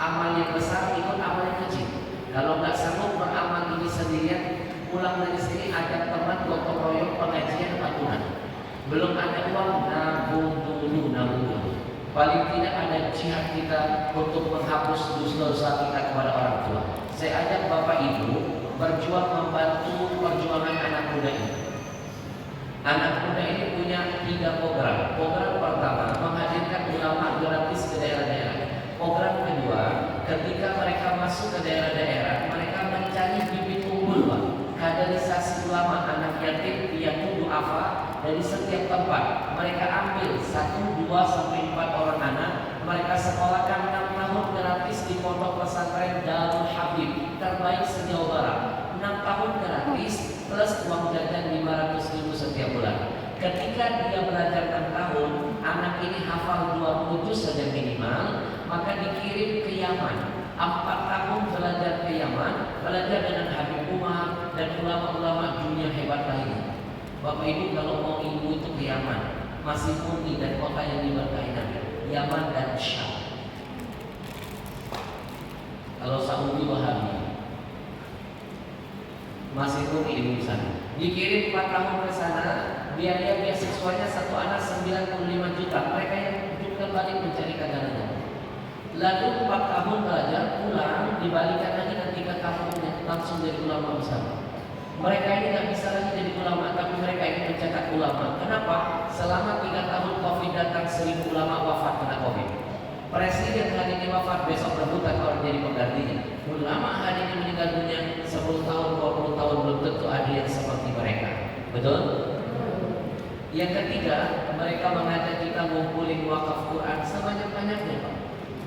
Amal yang besar ikut amal yang kecil. Kalau nggak sanggup beramal ini sendirian, pulang dari sini ada teman gotong royong pengajian patungan. Belum ada uang, nabung dulu. Paling tidak ada jihad kita untuk menghapus dosa-dosa kita kepada orang tua. Saya ajak Bapak Ibu berjuang membantu perjuangan anak muda ini. Anak muda ini punya 3 program. Program pertama, menghadirkan ulama gratis ke daerah-daerah. Program kedua, ketika mereka masuk ke daerah-daerah, mereka mencari bibit unggul, Pak. Kaderisasi ulama anak yatim yang duafa dari setiap tempat. Mereka ambil 1, 2, sampai 4 orang anak. Mereka sekolahkan 6 tahun gratis di pondok pesantren Darul Habib terbaik se-Jawa Barat. 6 tahun gratis plus uang jajan 500.000 setiap bulan. Ketika dia belajar 6 tahun, anak ini hafal 20 juz saja minimal, maka dikirim ke Yaman. 4 tahun belajar ke Yaman, belajar dengan Habib Umar dan ulama-ulama dunia hebat lainnya. Bapak Ibu kalau mau ilmu itu ke Yaman, masih murni dan kota yang diberkahi Nabi, Yaman dan Syam. Kalau Saudi Wahabi, masih murni ilmu sana. Dikirim 4 tahun ke sana, biaya beasiswanya satu anak 95 juta. Mereka yang juga balik mencari kadangannya. Lalu 4 tahun belajar, pulang, dibalikan lagi nanti ke kampungnya, langsung jadi ulama besar. Mereka ini nggak bisa lagi jadi ulama, tapi mereka ingin mencetak ulama. Kenapa? Selama 3 tahun COVID datang, 1000 ulama wafat kena COVID. Presiden hari ini wafat, besok rebutan orang jadi penggantinya. Ulama hari ini meninggal dunia 10 tahun, 20 tahun, belum tentu ada yang seperti mereka. Betul? Yang ketiga, mereka mengajak kita ngumpulin wakaf Quran sebanyak-banyaknya, Pak.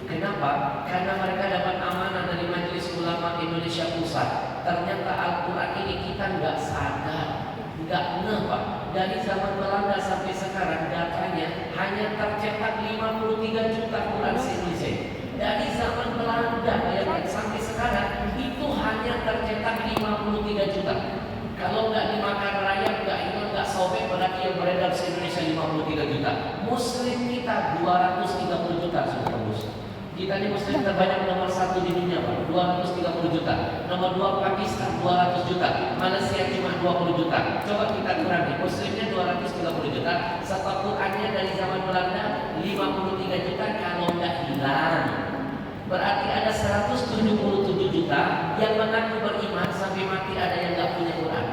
Kenapa? Karena mereka dapat amanah dari Majelis Ulama Indonesia Pusat. Ternyata Al-Quran ini kita nggak sadar, nggak ngeh, Pak. Dari zaman Belanda sampai sekarang datanya hanya tercetak 53 juta Quran se-Indonesia. Dari zaman Belanda ya, sampai sekarang itu hanya tercetak 53 juta. Kalau nggak dimakan rayap, nggak sobek, berarti yang beredar se-Indonesia 53 juta. Muslim kita 230 juta sudah tembus. Kita ini Muslim terbanyak nomor 1 di dunia, Pak, 230 juta. Nomor 2 Pakistan 200 juta. Malaysia cuma 20 juta. Coba kita kurangi, Muslimnya 230 juta. Stok Qurannya dari zaman Belanda 53 juta kalau nggak hilang. Berarti ada 177 juta yang mengaku beriman sampai mati ada yang nggak punya Quran.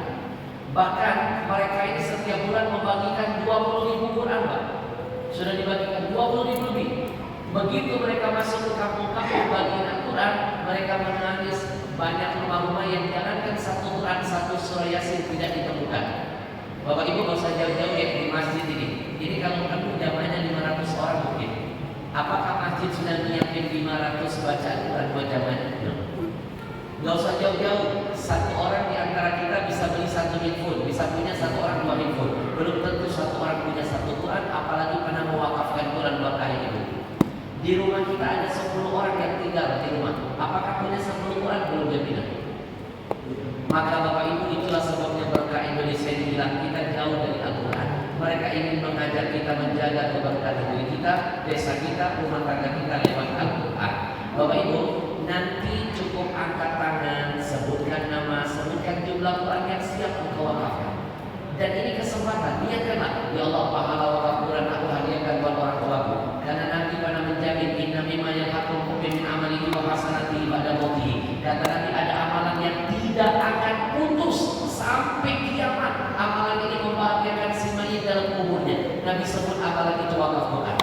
Bahkan mereka ini setiap bulan membagikan 20.000 Quran, Pak. Sudah dibagikan 20.000 lebih. Begitu mereka masuk ke kampung-kampung bagian Al-Quran, mereka menangis. Banyak rumah-rumah yang jangankan 1 Quran, 1 surah Yasin tidak ditemukan. Bapak Ibu nggak usah jauh-jauh ya di masjid ini. Ini kalau penuh jamaahnya 500 orang mungkin. Apakah masjid sudah menyiapkan 500 bacaan Quran buat jamaahnya? Nggak usah jauh-jauh. 1 orang di antara kita bisa beli 1 handphone, bisa punya 1 orang 2 handphone. Belum tentu 1 orang punya 1 Quran, apalagi pernah mewakafkan Quran buat ayah ibu. Di rumah kita ada 10 orang yang tinggal di rumah. Apakah punya 10 Quran? Belum jaminan. Maka Bapak Ibu, itulah sebabnya berkah Indonesia dibilang kita jauh dari Al-Quran. Mereka ingin mengajak kita menjaga keberkahan diri kita, desa kita, rumah tangga kita lewat Al-Quran. Bapak Ibu, nanti cukup angkat tangan, sebutkan nama, sebutkan jumlah Quran yang siap engkau wakafkan. Dan ini kesempatan, niatkanlah, ya Allah, pahala wakaf Quran aku hadiahkan buat orang tuaku. Karena nanti pada menjamin inna mimma yalhaqul mu'min min amalihi wa hasanatihi ba'da mautihi. Kata Nabi, ada amalan yang tidak akan putus sampai kiamat. Amalan ini membahagiakan si mayit dalam kuburnya. Nabi sebut amalan itu wakaf Quran.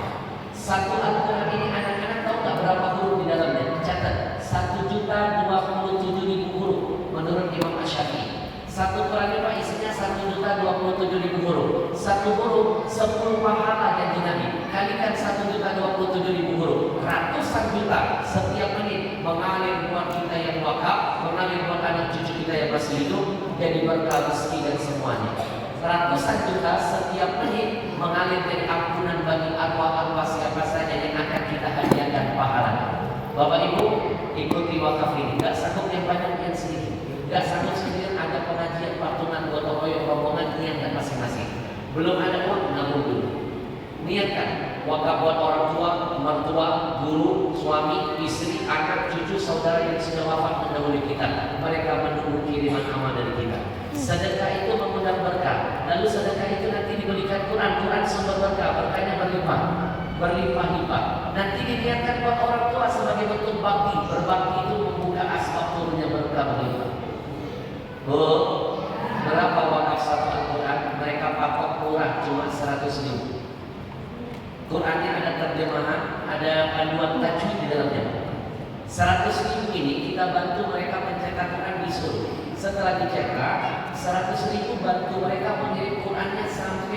1 Al-Quran ini anak-anak tahu nggak berapa huruf di dalamnya? Catat, 1.027.000 huruf menurut Imam Asy-Syafi'i. 1 Quran itu isinya 1.027.000 huruf. 1 huruf 10 pahala janji Nabi. Kalikan 1.027.000 huruf, ratusan juta setiap menit mengalir buat kita yang wakaf, mengalir buat anak cucu kita yang masih hidup, jadi berkah rezeki dan semuanya. Ratusan juta setiap menit mengalir dari ampunan bagi arwah-arwah siapa saja yang akan kita hadiahkan pahala. Bapak Ibu, ikuti wakaf ini. Gak sanggup yang banyak, yang sedikit. Gak sanggup sendirian, ada pengajian, patungan, gotong royong, rombongan, niatkan masing-masing. Belum ada uang, nabung dulu. Niatkan wakaf buat orang tua, mertua, guru, suami, istri, anak, yang sudah wafat mendahului kita, mereka menunggu kiriman amal dari kita. Sedekah itu mengundang berkah. Lalu sedekah itu nanti diberikan Quran. Quran sumber berkah, berkahnya berlimpah-limpah. Nanti diniatkan buat orang tua sebagai bentuk bakti. Berbakti itu membuka asbab turunnya berkah berlimpah. Berapa wakaf satu Al-Quran? Mereka patok murah, cuma 100.000. Qurannya ada terjemahan, ada panduan tajwid di dalamnya. 100.000 ini kita bantu mereka mencetak Quran di Solo. Setelah dicetak, 100.000 bantu mereka mengirim Qurannya sampai